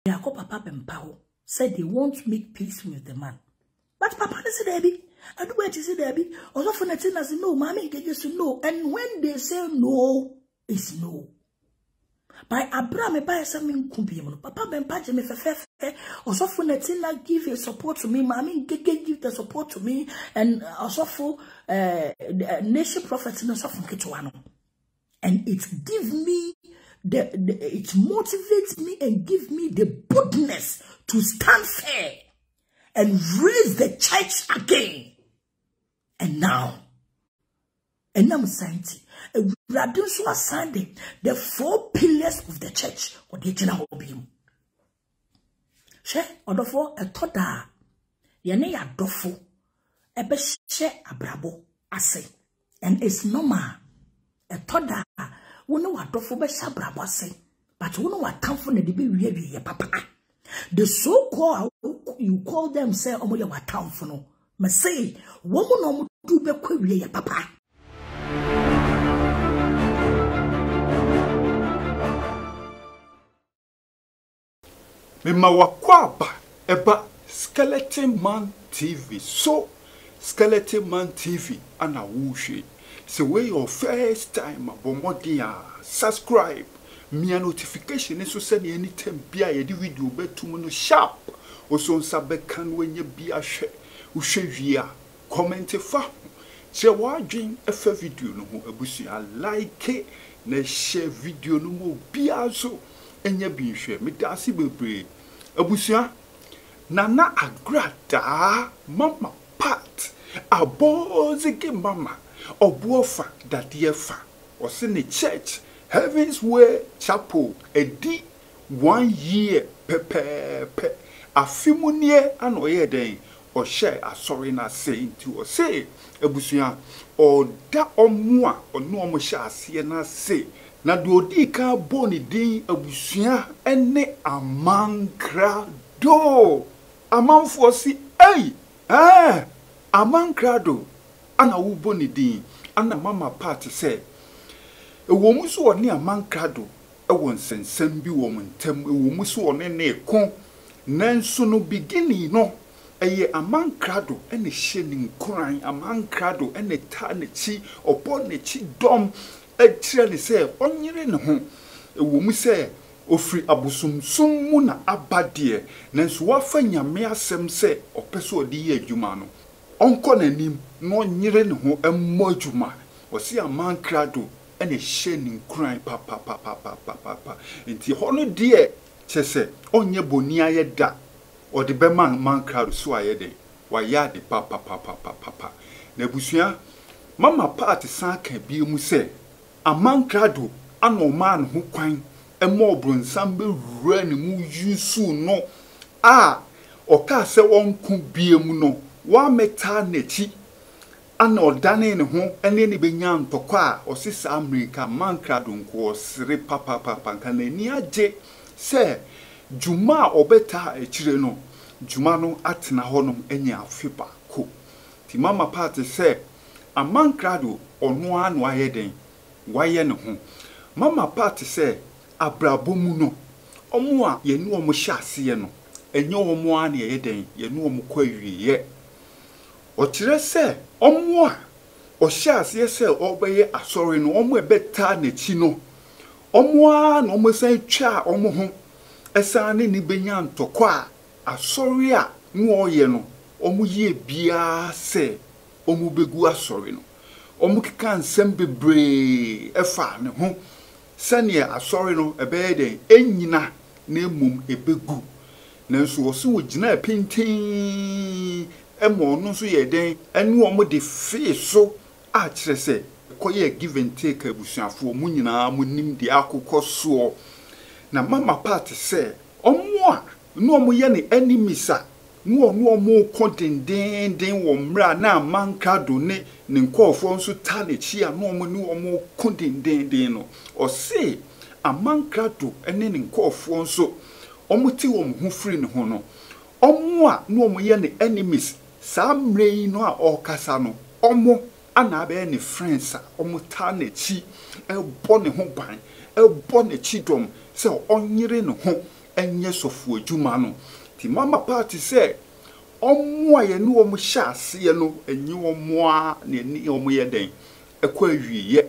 Papa Bempah said they won't make peace with the man. But Papa said, Debbie, I do what you say, Debbie. Also, for nothing as no, mommy, they just know. And when they say no, it's no. By Abraham, by something kumbi, Papa Bempah me fefe. Also, for nothing, give a support to me, mommy, give the support to me, and also for nation prophets and also from Kitwano. And it gives me it motivates me and gives me the boldness to stand fair and raise the church again. And now, I'm saying, rather so ascending the 4 pillars of the church or the general beam. She odofo etoda yene ya dofo ebe she abrabo ase, and it's normal etoda wono wadofo be shabrabo ase, but wono watamfo na de be wiye papa. The so called you call them say omo ye watamfo no me say womo no mo du be kwa wiye papa. Mema wakwaba eba Skeleton Man TV. So Skeleton Man TV ana wushe. So where your first time abomodia subscribe me notification so send anytime bia ye di video betum no sharp oso nsabe kan wenye bia hwe uhwe wia comment fa se wadwen efa video no ho abusua like na share video no mo bia so enye bi hwe me dasi bebre abusua Nana Agradaa mama part abozige mama obofour dadiefa was in the church Heaven's Way Chapel edi 1 year pepepe afimunie anoye den o share asori na saying to say abusua oda omwa ono omo sha ase na say na de odi ka boni din abusua ene Amankrado amanfo si Amankrado ana wo boni din ana mama party say ewo muso oni Amankrado ewo nsensem bi wo ntem ewo muso oni na ekon nanso no beginning no eye Amankrado ene hye ni nkran Amankrado ene ta ne chi obo ne chi dom etire ne se onyere ne ho ewo mu se ofri abusumsum mu na abade nanso wafa nyame asem se opeso odi ye adwuma no onko nanim no nyere ne ho emmo adwuma osi Amankrado ene hye ni nkran papa enti hono de chese onye boni aye da odi be man Amankrado so aye de wa ya de papa na busua mama part san ka bi mu se Amankrado ano man ho kwan emo bronsam be wura ne mu yusu no oka se wonku bie mu no wa meta nachi ana odane ne ho ene ne benya ntokwa osisa America Amankrado nko osire papa kana ni age se juma obeta echire no juma no atena honom enya afiba ko ti mama part se Amankrado ono anu ayeden waye ne ho mama part se abrabo mu no omo a ye nu omo hyase ye no enye omo a na ye den ye nu omo kwa wiye o kire se omo a o hyase se obeye asori no omo ebeta na chi no omo a na omo san twa omo ho esane ni benya ntokwa asori a nu oye no omo ye bia se omo begu asori no omo kika nsem bebre efa ne ho sane asori no ebeden enyina na emum ebegu nanso wo so wogina pintin emo no so ye den enu omo de fe so a kire se koye give and take abusuafo mu nyina mu nim de akokɔ na mama part se omo a no omo ye ne enemies no omo kodenden wo mra na Amankrado ne nkofo nso ta ne chi a no omo kodenden no o se Amankrado ene ne nkofo nso omo ti wo ho free ne ho no omo a no omo ye ne enemies sa mrei no a okasa no omo ana be ne friends a omo ta ne chi ebo ne ho ban ebo ne chi dom se onyere ne ho enye sofu adwuma no ti mama party say omo aye ne omo hyase no enyi omo a ne ni omo ye den ekwa wiye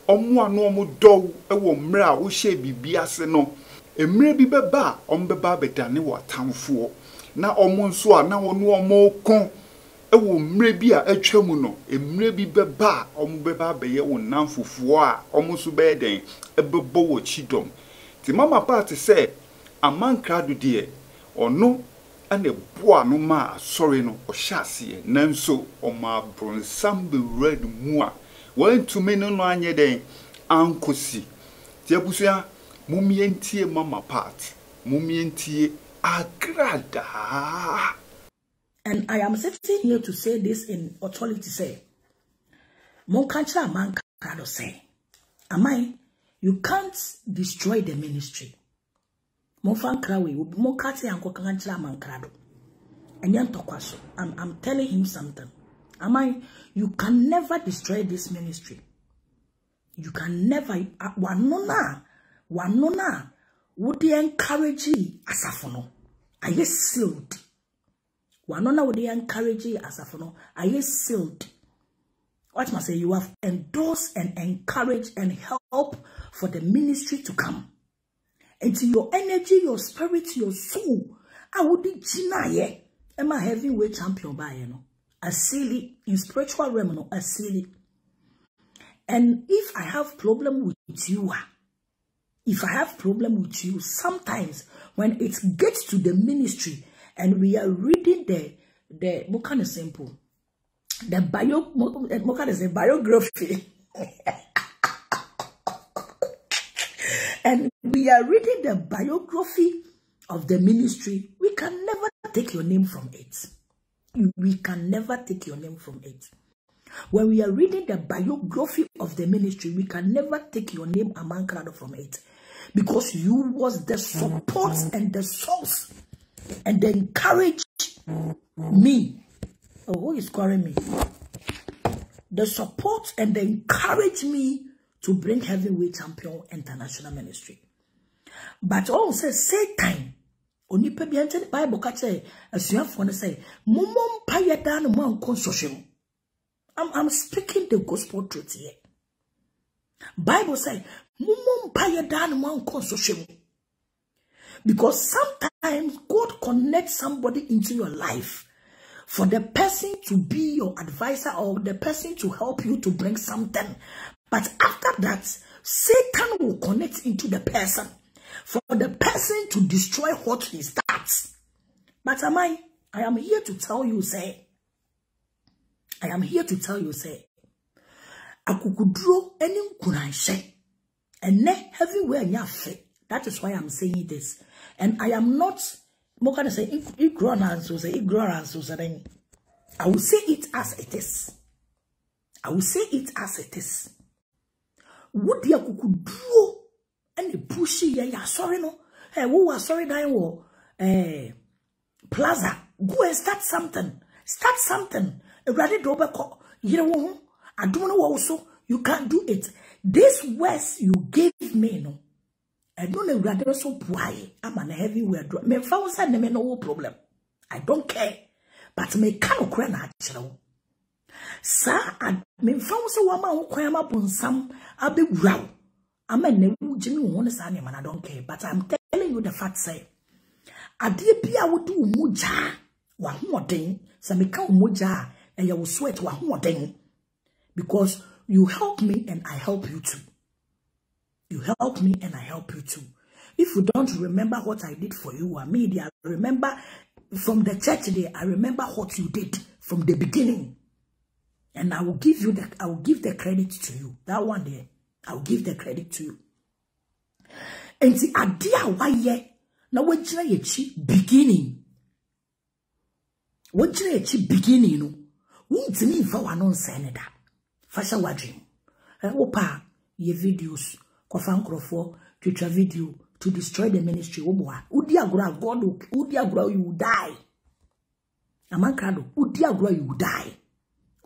omo a no omo dow ewo mre a wo hye bibi ase no emre bi beba omo beba bedane wo atamfo na omo nso a na wono omo kon ewo mre bi a atwamu no emre bi beba omo beba beye wo nanfofo a omo so be den ebebo wo chidom ti mama party say Amankrado de ono ane boa no ma sorry no ohyase nanso oma bronsam be red mu a wantumi no no anye den ankosi ti abusua mumientie mama part mumientie Agradaa. And I am sitting here to say this in authority say Monkancha Amankrado say Amai, you can't destroy the ministry. Monfankrawe Monkati and Kokancha Amankrado. And Yantokwaso, I'm telling him something. Amai, you can never destroy this ministry. You can never wanona would they encourage you asafono. Are you sealed? Wanona would they encourage you asafono. Are you sealed? What must say? You have endorsed and encouraged and helped for the ministry to come. And to your energy, your spirit, your soul, I would be Chinaye. Am I heavyweight champion by a silly in spiritual realm, a silly. And if I have problem with you, sometimes when it gets to the ministry and we are reading the what kind of simple, the biography, and we are reading the biography of the ministry, we can never take your name from it. We can never take your name from it. When we are reading the biography of the ministry, we can never take your name Amankrado from it. Because you was the support and the source and the encourage me. Oh, who is calling me? The support and the encourage me to bring heavyweight champion international ministry. But also Satan, only pe biante the Bible kache asuafo say, "Mumom payeda no man konsohwem." I'm speaking the gospel truth here. Bible say, "Mumom payeda no man konsohwem." Because sometimes God connects somebody into your life for the person to be your advisor or the person to help you to bring something. But after that, Satan will connect into the person for the person to destroy what he starts. But I am here to tell you, say, Akukudro eni kunanshe, and ne everywhere nyafe. That is why I'm saying this. And I am not, more can I say, ignorance. I will say it as it is. Would ya kukudro and the pushy ya sorry no? Hey, who was sorry dying war? Plaza, go and start something. Ready to overcall. You know, I don't know also. You can't do it. This words you gave me, no. I don't know rather so why. I'm an heavy word. Me found no problem. I don't care. But me can't cry natural. Sir, I me found so woman who cry up on some a big row. I'm a new Jimmy one son, and I don't care. But I'm telling you the fact say. I dear Pia would do muja. One more thing. So me count muja and you will sweat one more thing. Because you help me and I help you too. You help me and I help you too. If you don't remember what I did for you or me, I remember from the church day, I remember what you did from the beginning. And I will give you the credit to you. That one there, I will give the credit to you. And the idea why ye now what beginning. What beginning, no? Won't me for one on Senator. Fasha wadrim. Opa, ye videos. Kofankrofo to try video to destroy the ministry. Udiagra God, Udiagra you will die. Amankrado, Udiagra you will die.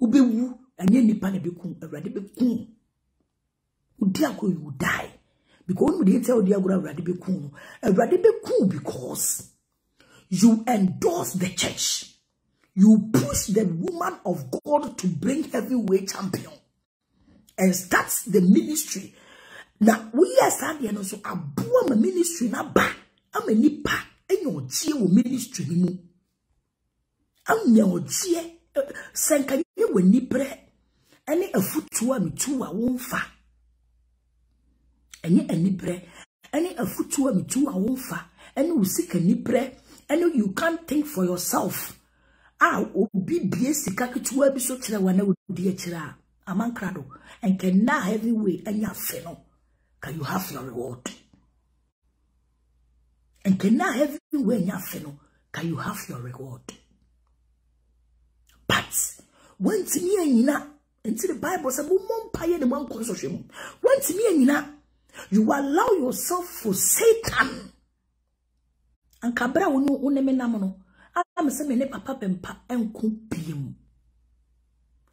Ubewu and ye nipane bekum, a ready bekum. Udiagra you will die. Because we didn't tell the Agradaa be cool. Agradaa be cool because you endorse the church. You push the woman of God to bring heavyweight champion. And starts the ministry. Now, we are saying, so a boom ministry na ba. I'm a nipa. And your G ministry. I'm your G. Sanka you will nipre. Any a foot to me too, I won't fa. Any nipre. Any a foot to me too, I won't fa. And you seek a nipre. And you can't think for yourself. I will be BS to be so chila when I would be a chila. Amankrado. And can now heavyweight and your fellow. Can you have your reward? And can now heavyweight and your fellow. Can you have your reward? But when to me and you into the Bible says, when to me and you allow yourself for Satan. And Cabra will know unemenamono. I'm saying, Papa Bempah and Kumpium.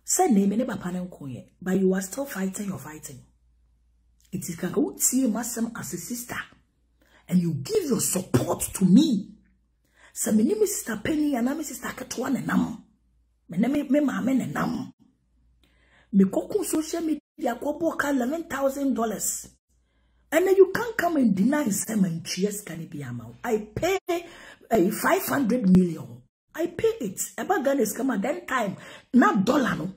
Say name any papa and Kunye, but you are still fighting your fighting. It is can go see Masam as a sister, and you give your support to me. Say my name is Sister Penny, and I'm Sister Katwan and Nam. My name is Mama and Nam. Me cocoon social media kobo $11,000. And then you can't come and deny Simon Cheers can it be amount. I pay 500 million. I pay it. About Ghana is come at that time. Not dollar no.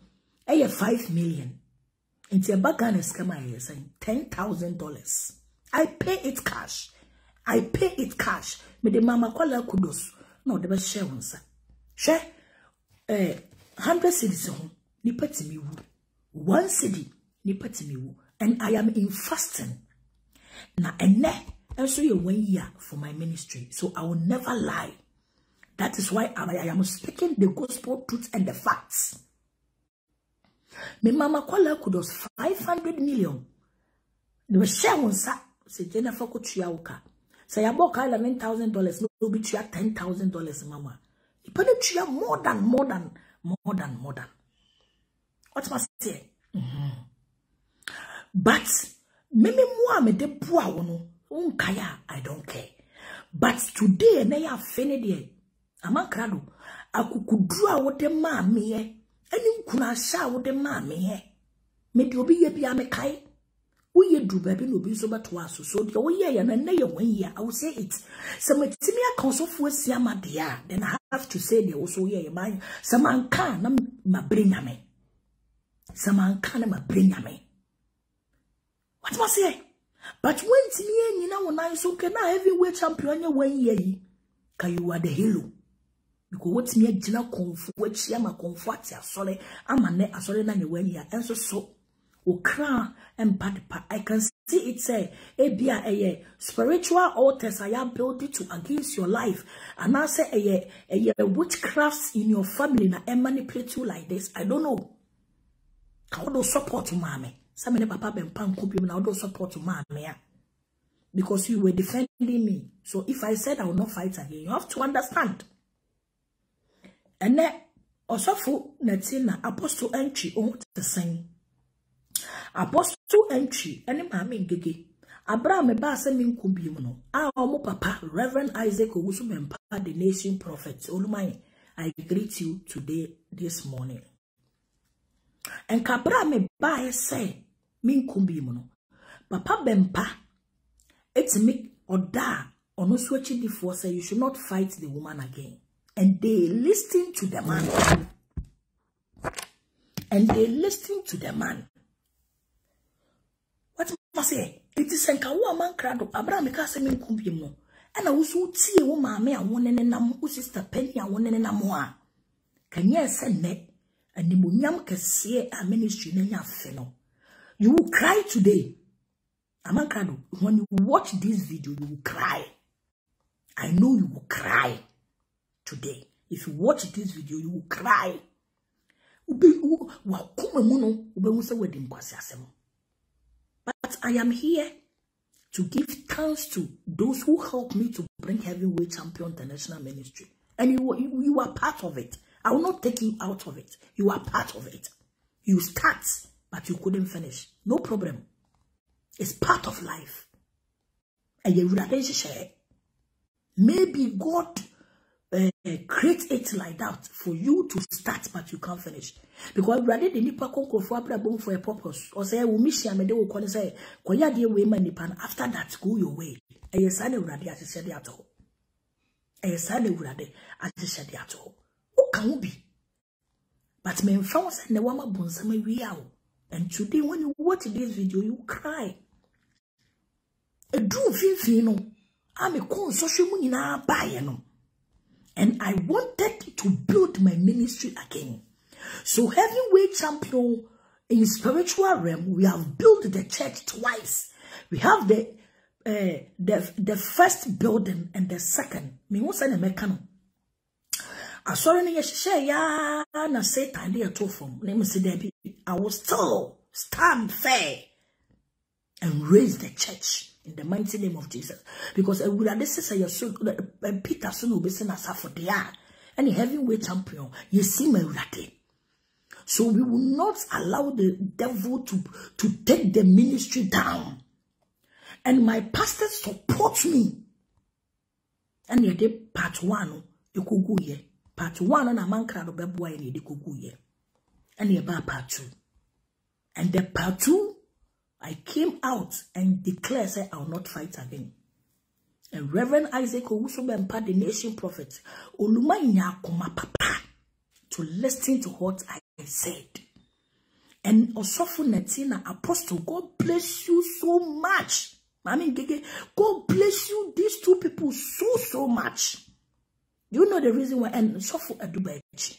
I 5 million. Into about Ghana is come at saying $10,000. I pay it cash. I pay it cash. Me the mama call her kudos. No, the best share one sir. Share 100 cities ni pati mi wu. 1 city ni pati mi wu. And I am in fasting. Na ene, and so you 1 year for my ministry. So I will never lie. That is why I am speaking the gospel truth and the facts. Me mama kwala kudos 500 million. The share one sa say Jennifer Kuchiauka. Say about $11,000 no be $10,000 mama. You put it more than. What must I say? But Mimi me de poa wono unkaya I don't care. But today na ya fene de Amankrado akukudru a wode ma me ye ani nkuna sha wode ma me ye me de obi ye bia me kai wo ye dru ba bi no bi so beto aso so de wo ye ya na ye 1 year I will say it so metimi akonsofo asiama de a then I have to say de wo so ye man samanka na mabrenya me samanka na mabrenya me. What must I say? But when Timmy and when so can I heavyweight champion 1 year? Can you are the halo? Because what's me a general comfort, which am a comfort, sorry, I'm a net, sorry, 1 year, and so, crown and pat. I can see it say, a spiritual altars I have built it to against your life. And I say, a witchcrafts in your family and manipulate you like this. I don't know. How do support mommy? Some of Papa Bempah could be now don't support mommy. Because you were defending me. So if I said I will not fight again, you have to understand. And then also for Natina apostle entry on the same. Apostle entry, any mammy gigi. Abraham Basamin could be mono. Our papa, Rev Owusu Bempah, the nation prophet. Olumai, I greet you today, this morning. And Kabra me ba say, min kumbi mono. Papa Bempah, it's me or da, or no switching before say you should not fight the woman again. And they listen to the man. And they listen to the man. What I say? It is Amankrado, Abraham Casa min kumbi mono. And I was who see a woman, me, and one and nam, who sister Penny, and one and namoa. Can you send me? And the munyam can see a ministry name fellow. You will cry today. Amankrado, when you watch this video, you will cry. I know you will cry today. If you watch this video, you will cry. But I am here to give thanks to those who helped me to bring heavyweight champion international ministry. And you are part of it. I will not take you out of it. You are part of it. You start, but you couldn't finish. No problem. It's part of life. Maybe God create it like that for you to start, but you can't finish. Because rather than nipa konko for a purpose, or say, we miss ya, me de will say, Koya dear women nipan, after that, go your way. A yesane uradi at the shed at all. A yesane uradi at the shed at all. Who can be? But men found and the woman bonsame real. And today, when you watch this video, you cry. A drew fino. I'm a con social munina bayano. And I wanted to build my ministry again. So heavyweight champion in spiritual realm, we have built the church twice. We have the first building and the second. Me what's an American? I saw any ya na say tiny at all from name Debbie. I will still stand fair and raise the church in the mighty name of Jesus. Because I would have this say your son Peter soon will be sent as for the any heavyweight champion. You see my rate. So we will not allow the devil to take the ministry down. And my pastors support me. And you did part 1, you could go here. Part 1 and Amankrado Beboy and you could go here. And you about part 2. And the part 2, I came out and declared, say, I will not fight again. And Rev Owusu Bempah, the nation prophet, Oluma Nyakoma Papa, to listen to what I said. And Osofu Netina, Apostle, God bless you so much. Mami Gege, God bless you, these two people, so much. You know the reason why, and Osofu Adubachi,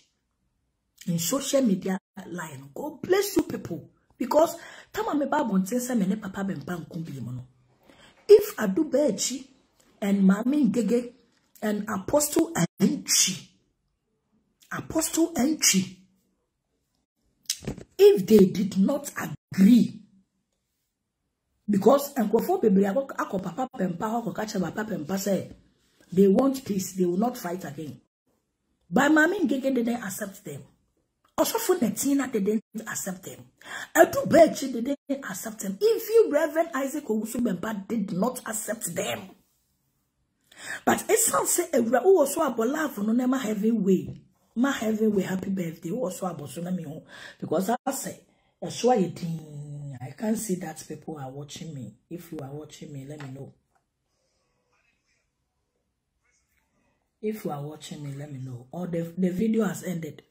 in social media line, God bless you people. Because, Tama me Bible says, Mene Papa Bempah Kumbi Mono. If Adubachi and Mami Gege and Apostle Entry, if they did not agree, because Papa Bempah say they want peace, they will not fight again. But Mami Gege didn't accept them. Also for Netina, they didn't accept them. Adubachi, they didn't accept them. If you Reverend Owusu Bempah did not accept them. But it's not say a also a love no nema heavyweight. My heavyweight happy birthday also a bosonami because I say I can't see that people are watching me. If you are watching me, let me know. If you are watching me, let me know. Or the video has ended.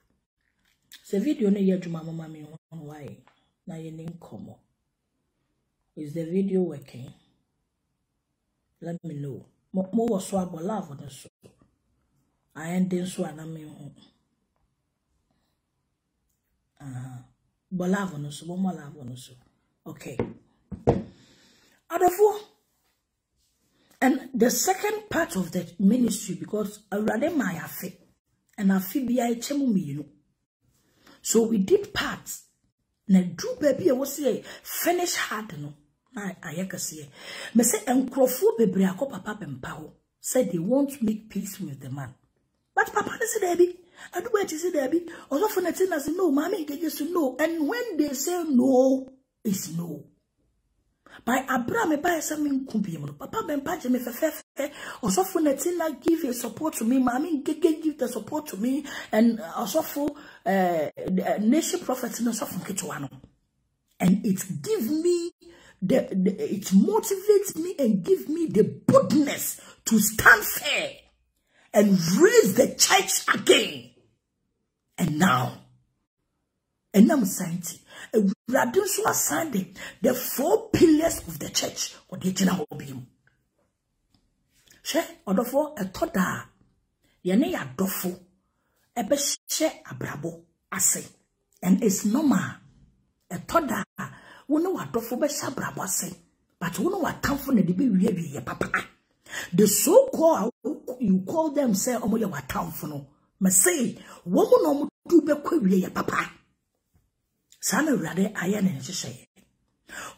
The video ne ye juma mama mi why na ye nin komo. Is the video working? Let me know. Mo was so about love on the so. I ended so and I mean but love on the so, more love on the so. Okay. Adom. And the second part of the ministry, because I rather my afia and afia chemu mi. So we did parts. Na do baby I was say finish hard no. Na ayeka say. Me say enkrofo bebre akọ Papa Bempah said they won't make peace with the man. But Papa say Debbie, I do what you say Debbie. Also for nothing as no, mommy get used to know. And when they say no, it's no. By Abraham by something kumbi Papa Bempah me fefe. Also for nothing give a support to me, mommy give the support to me, and also for nation prophets and also from Kitwano. And it give me it motivates me and give me the boldness to stand fair and raise the church again. And now I'm saying the 4 pillars of the church or the general beam. She order for a toda yene ya dofo ebe she abrabo ase. And it's normal. A toda wono wa dofo be she abrabo ase. But wono wa tamfo na de be wie papa. The so called you call them say omo ye wa tamfo no. Me say womo no mo do be kwa wie papa. Sana urade aya na nhye.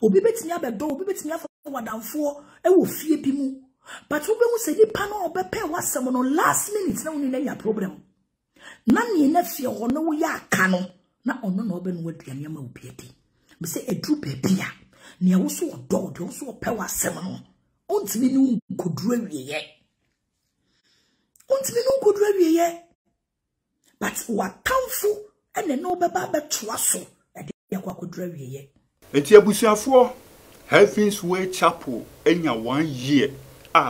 Obi betimi abedo, obi betimi afa wadamfo e wo fie bi mu. But we will say the panel be pay was some last minute na woni na problem. Na ne na fie ho no ya aka no na ono na obe no waduane ma obieti. Me say edru bebia ne wo so odo de wo so pay was some no. ontimi no nkodura wiye. Ontimi no nkodura wiye. But wakamfo ene no beba betoa so ade yakwakodura wiye. Enti abusuafo Heaven's Way Chapel enya 1 year.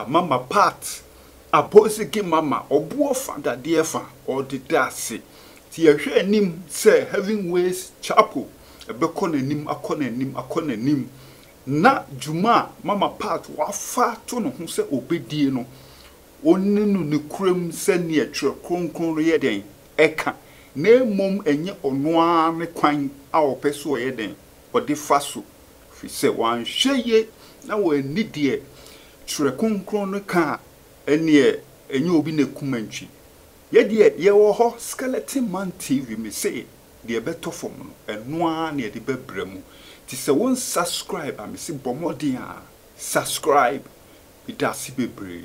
Mama Pat aposike mama obuo fada defa or the dase. Ti ehwe anim say Heaven's Way Chapel ebekọ nanim na juma mama Pat wafa to no ho se obedie no oninu ne kuram se ne etwe kronkron ye den eka na mom enye onoa ne kwan a opeso ye den odi faso fi se wan hweye na wani de twe kronkron no ka ene enye obi na kumantwi ye de ye wo ho skeleton man TV me say de beto fom no enoa na de bebremu ti se won subscribe am se bomodi a subscribe idasi bebre